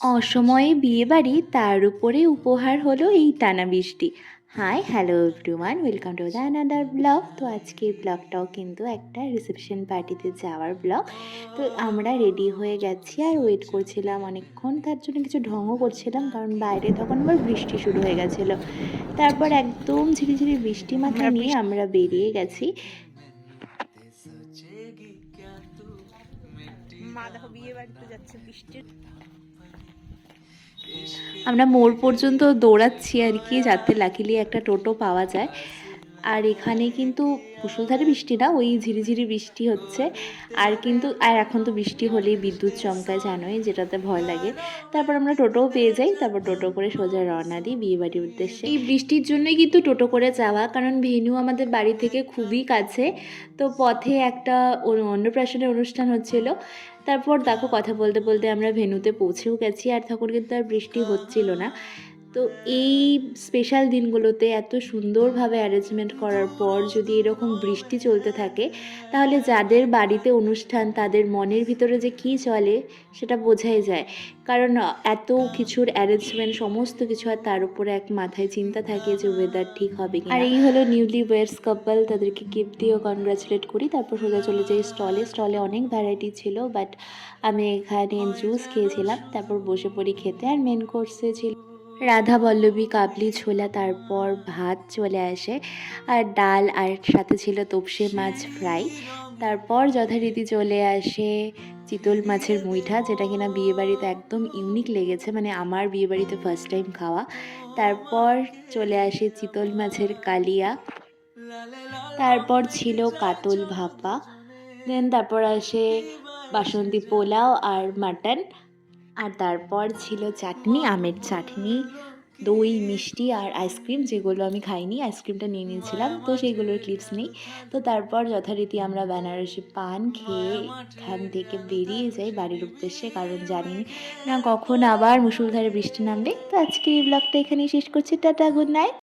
অসময়ে বিয়েবাড়ি, তার উপরে উপহার হলো এই টানা বৃষ্টি। Hi hello everyone, welcome to the another blog. তো আজকের ব্লগটাও কিন্তু একটা রিসেপশন পার্টিতে যাওয়ার ব্লগ। তো আমরা রেডি হয়ে গেছি আর ওয়েট করছিলাম অনেকক্ষণ, তার জন্য কিছু ঢঙও করছিলাম কারণ বাইরে তখন আবার বৃষ্টি শুরু হয়ে গেছিলো। তারপর একদম ঝিরিঝিরি বৃষ্টি মাথায় নিয়ে আমরা বেরিয়ে গেছি। মা দেখো বিয়ে বাড়িতে যাচ্ছে বৃষ্টির। আমরা মোড় পর্যন্ত দৌড়াচ্ছি আর কি, যাতে লাকিলি একটা টোটো পাওয়া যায়। আর এখানে কিন্তু মুষলধারে বৃষ্টি না, ওই ঝিরিঝিরি বৃষ্টি হচ্ছে। আর এখন তো বৃষ্টি হলেই বিদ্যুৎ চমকায়, জানোই, যেটাতে ভয় লাগে। তারপর আমরা টোটোও পেয়ে যাই, তারপর টোটো করে সোজা রওনা দিই বিয়েবাড়ির উদ্দেশ্যে। এই বৃষ্টির জন্যই কিন্তু টোটো করে যাওয়া, কারণ ভেন্যু আমাদের বাড়ি থেকে খুবই কাছে। তো পথে একটা অন্নপ্রাশনের অনুষ্ঠান হচ্ছিল। তারপর দেখো, কথা বলতে বলতে আমরা ভেন্যুতে পৌঁছেও গেছি, আর তখন কিন্তু আর বৃষ্টি হচ্ছিল না। তো এই স্পেশাল দিনগুলোতে এত সুন্দরভাবে অ্যারেঞ্জমেন্ট করার পর যদি এরকম বৃষ্টি চলতে থাকে, তাহলে যাদের বাড়িতে অনুষ্ঠান তাদের মনের ভিতরে যে কী চলে সেটা বোঝাই যায়। কারণ এত কিছুর অ্যারেঞ্জমেন্ট, সমস্ত কিছু, আর তার উপরে এক মাথায় চিন্তা থাকে যে ওয়েদার ঠিক হবে কি। আর এই হলো নিউলি ওয়েডস কাপল, তাদেরকে গিফট দিয়েও কনগ্রাচুলেট করি। তারপর সোজা চলে যাই স্টলে অনেক ভ্যারাইটি ছিল, বাট আমি এখানে জুস খেয়েছিলাম। তারপর বসে পড়ি খেতে, আর মেন কোর্সে ছিল রাধা বল্লভী কাবলি ছোলা, তারপর ভাত চলে আসে, আর ডাল, আর সাথে ছিল তোপসে মাছ ফ্রাই। তারপর যথারীতি চলে আসে চিতল মাছের মুইঠা, যেটা কিনা বিয়েবাড়িতে একদম ইউনিক লেগেছে, মানে আমার বিয়েবাড়িতে ফার্স্ট টাইম খাওয়া। তারপর চলে আসে চিতল মাছের কালিয়া, তারপর ছিল কাতল ভাপা, দেন তারপর আসে বাসন্তী পোলাও আর মাটন, আর তারপর ছিল চাটনি, আমের চাটনি, দই, মিষ্টি আর আইসক্রিম, যেগুলো আমি খাইনি, আইসক্রিমটা নিয়ে নিয়েছিলাম, তো সেইগুলোর ক্লিপস নেই। তো তারপর যথারীতি আমরা বেনারসি পান খেয়ে এখান থেকে বেরিয়ে যাই বাড়ির উদ্দেশ্যে, কারণ জানি না কখন আবার মুষলধারে বৃষ্টি নামবে। তো আজকের এই ব্লগটা এখানেই শেষ করছি। Tata, good night.